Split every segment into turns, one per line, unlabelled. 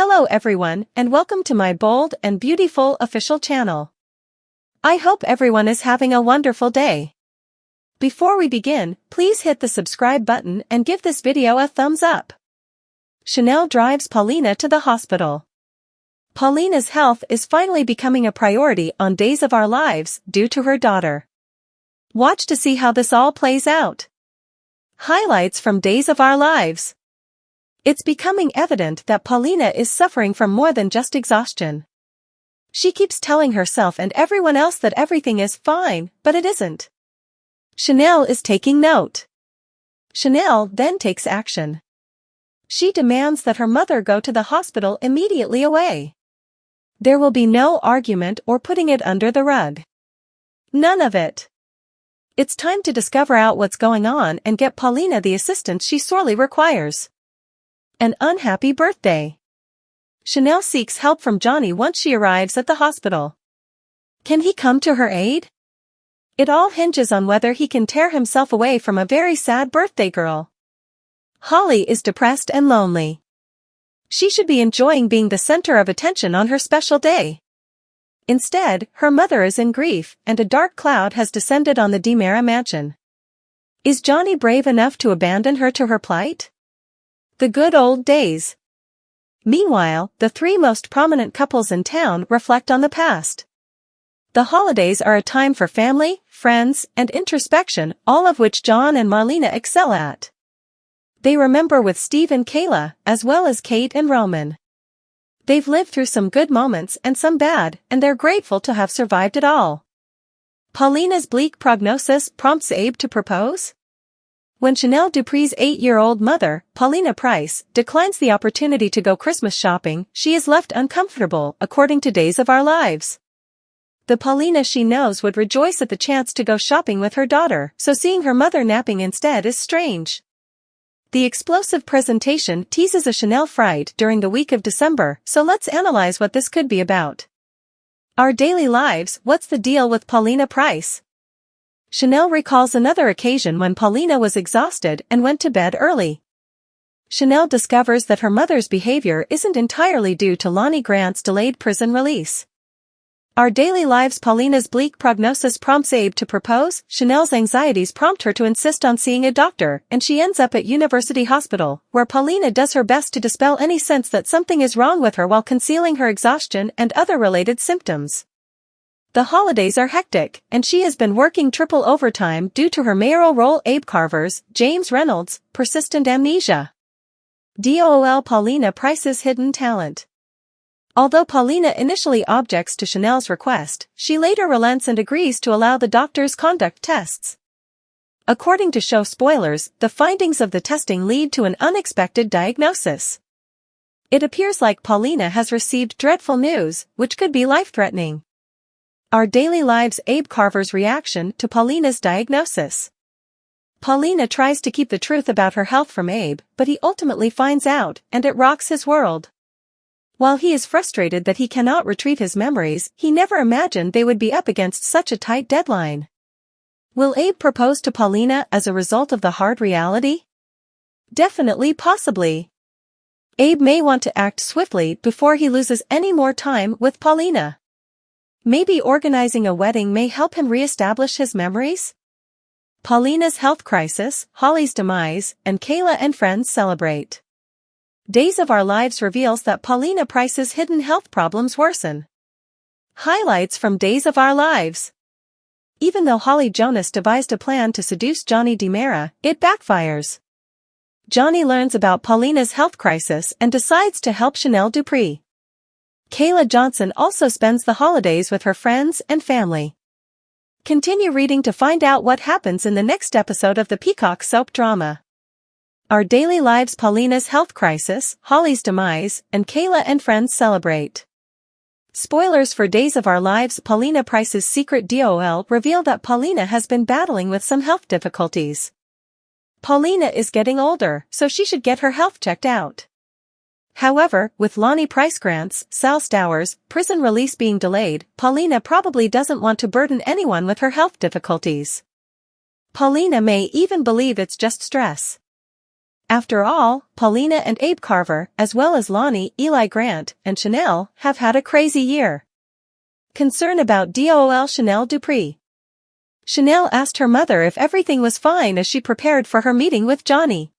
Hello everyone, and welcome to my bold and beautiful official channel. I hope everyone is having a wonderful day. Before we begin, please hit the subscribe button and give this video a thumbs up. Chanel drives Paulina to the hospital. Paulina's health is finally becoming a priority on Days of Our Lives due to her daughter. Watch to see how this all plays out. Highlights from Days of Our Lives. It's becoming evident that Paulina is suffering from more than just exhaustion. She keeps telling herself and everyone else that everything is fine, but it isn't. Chanel is taking note. Chanel then takes action. She demands that her mother go to the hospital immediately away. There will be no argument or putting it under the rug. None of it. It's time to discover out what's going on and get Paulina the assistance she sorely requires. An unhappy birthday. Chanel seeks help from Johnny once she arrives at the hospital. Can he come to her aid? It all hinges on whether he can tear himself away from a very sad birthday girl. Holly is depressed and lonely. She should be enjoying being the center of attention on her special day. Instead, her mother is in grief, and a dark cloud has descended on the DiMera mansion. Is Johnny brave enough to abandon her to her plight? The good old days. Meanwhile, the three most prominent couples in town reflect on the past. The holidays are a time for family, friends, and introspection, all of which John and Marlena excel at. They remember with Steve and Kayla, as well as Kate and Roman. They've lived through some good moments and some bad, and they're grateful to have survived it all. Paulina's bleak prognosis prompts Abe to propose? When Chanel Dupree's 8-year-old mother, Paulina Price, declines the opportunity to go Christmas shopping, she is left uncomfortable, according to Days of Our Lives. The Paulina she knows would rejoice at the chance to go shopping with her daughter, so seeing her mother napping instead is strange. The explosive presentation teases a Chanel fright during the week of December, so let's analyze what this could be about. Our daily lives. What's the deal with Paulina Price? Chanel recalls another occasion when Paulina was exhausted and went to bed early. Chanel discovers that her mother's behavior isn't entirely due to Lonnie Grant's delayed prison release. Our daily lives. Paulina's bleak prognosis prompts Abe to propose. Chanel's anxieties prompt her to insist on seeing a doctor, and she ends up at University Hospital, where Paulina does her best to dispel any sense that something is wrong with her while concealing her exhaustion and other related symptoms. The holidays are hectic, and she has been working triple overtime due to her mayoral role. Abe Carver's, James Reynolds, persistent amnesia. DOL. Paulina Price's hidden talent. Although Paulina initially objects to Chanel's request, she later relents and agrees to allow the doctors conduct tests. According to show spoilers, the findings of the testing lead to an unexpected diagnosis. It appears like Paulina has received dreadful news, which could be life-threatening. Our daily lives. Abe Carver's reaction to Paulina's diagnosis. Paulina tries to keep the truth about her health from Abe, but he ultimately finds out, and it rocks his world. While he is frustrated that he cannot retrieve his memories, he never imagined they would be up against such a tight deadline. Will Abe propose to Paulina as a result of the hard reality? Definitely, possibly. Abe may want to act swiftly before he loses any more time with Paulina. Maybe organizing a wedding may help him re-establish his memories? Paulina's health crisis, Holly's demise, and Kayla and friends celebrate. Days of Our Lives reveals that Paulina Price's hidden health problems worsen. Highlights from Days of Our Lives. Even though Holly Jonas devised a plan to seduce Johnny DiMera, it backfires. Johnny learns about Paulina's health crisis and decides to help Chanel Dupree. Kayla Johnson also spends the holidays with her friends and family. Continue reading to find out what happens in the next episode of the Peacock soap drama. Our daily lives. Paulina's health crisis, Holly's demise, and Kayla and friends celebrate. Spoilers for Days of Our Lives. Paulina Price's secret DOL reveal that Paulina has been battling with some health difficulties. Paulina is getting older, so she should get her health checked out. However, with Lonnie Price Grant's, Sal Stowers, prison release being delayed, Paulina probably doesn't want to burden anyone with her health difficulties. Paulina may even believe it's just stress. After all, Paulina and Abe Carver, as well as Lonnie, Eli Grant, and Chanel, have had a crazy year. Concern about DOL Chanel Dupree. Chanel asked her mother if everything was fine as she prepared for her meeting with Johnny.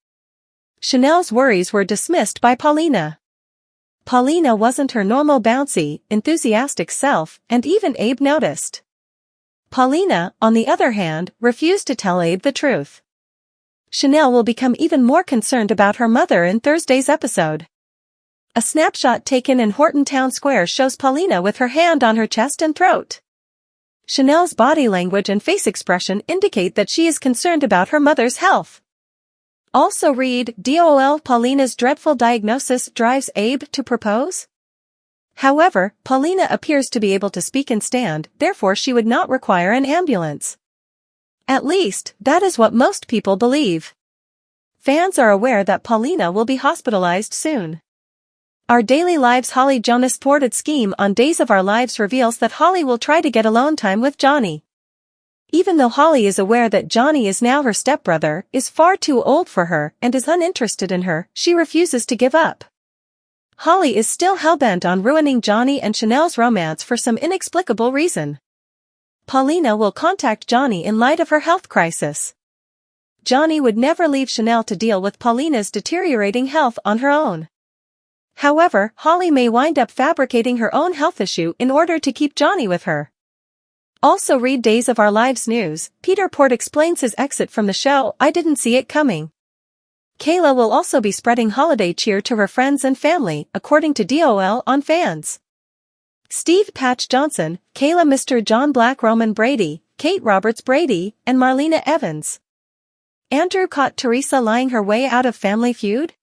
Chanel's worries were dismissed by Paulina. Paulina wasn't her normal bouncy, enthusiastic self, and even Abe noticed. Paulina, on the other hand, refused to tell Abe the truth. Chanel will become even more concerned about her mother in Thursday's episode. A snapshot taken in Horton Town Square shows Paulina with her hand on her chest and throat. Chanel's body language and face expression indicate that she is concerned about her mother's health. Also read, DOL Paulina's dreadful diagnosis drives Abe to propose? However, Paulina appears to be able to speak and stand, therefore she would not require an ambulance. At least, that is what most people believe. Fans are aware that Paulina will be hospitalized soon. Our Daily Lives Holly Jonas thwarted scheme on Days of Our Lives reveals that Holly will try to get alone time with Johnny. Even though Holly is aware that Johnny is now her stepbrother, is far too old for her, and is uninterested in her, she refuses to give up. Holly is still hellbent on ruining Johnny and Chanel's romance for some inexplicable reason. Paulina will contact Johnny in light of her health crisis. Johnny would never leave Chanel to deal with Paulina's deteriorating health on her own. However, Holly may wind up fabricating her own health issue in order to keep Johnny with her. Also read Days of Our Lives news, Peter Port explains his exit from the show, I didn't see it coming. Kayla will also be spreading holiday cheer to her friends and family, according to DOL on Fans. Steve Patch Johnson, Kayla Mr. John Black Roman Brady, Kate Roberts Brady, and Marlena Evans. Andrew caught Teresa lying her way out of Family Feud?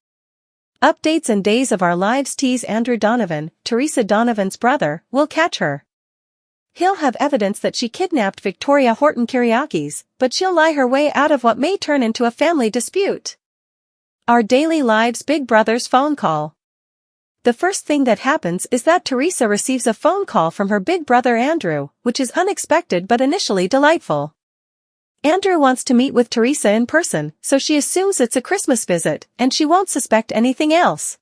Updates and Days of Our Lives tease Andrew Donovan, Teresa Donovan's brother, will catch her. He'll have evidence that she kidnapped Victoria Horton Kyriakis, but she'll lie her way out of what may turn into a family dispute. Our Daily Lives Big Brother's phone call. The first thing that happens is that Teresa receives a phone call from her big brother Andrew, which is unexpected but initially delightful. Andrew wants to meet with Teresa in person, so she assumes it's a Christmas visit, and she won't suspect anything else.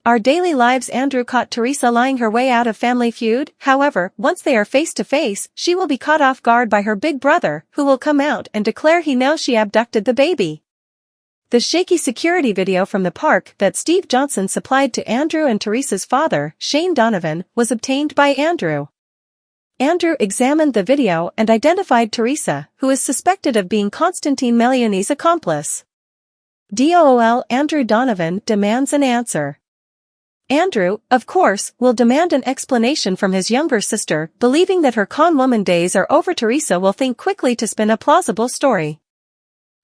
Our Daily Lives Andrew caught Teresa lying her way out of Family Feud, however, once they are face to face, she will be caught off guard by her big brother, who will come out and declare he knows she abducted the baby. The shaky security video from the park that Steve Johnson supplied to Andrew and Teresa's father, Shane Donovan, was obtained by Andrew. Andrew examined the video and identified Teresa, who is suspected of being Constantine Melioni's accomplice. DOL Andrew Donovan demands an answer. Andrew, of course, will demand an explanation from his younger sister, believing that her con woman days are over. Teresa will think quickly to spin a plausible story.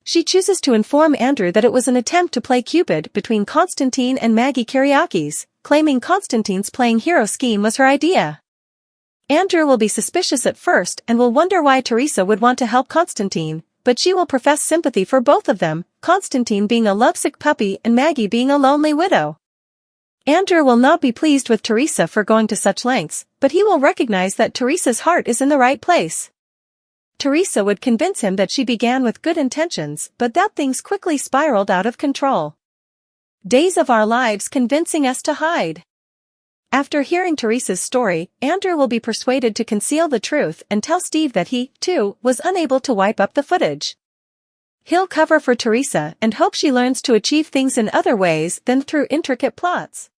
She chooses to inform Andrew that it was an attempt to play Cupid between Constantine and Maggie Kyriakis, claiming Constantine's playing hero scheme was her idea. Andrew will be suspicious at first and will wonder why Teresa would want to help Constantine, but she will profess sympathy for both of them, Constantine being a lovesick puppy and Maggie being a lonely widow. Andrew will not be pleased with Teresa for going to such lengths, but he will recognize that Teresa's heart is in the right place. Teresa would convince him that she began with good intentions, but that things quickly spiraled out of control. Days of Our Lives convincing us to hide. After hearing Teresa's story, Andrew will be persuaded to conceal the truth and tell Steve that he, too, was unable to wipe up the footage. He'll cover for Teresa and hope she learns to achieve things in other ways than through intricate plots.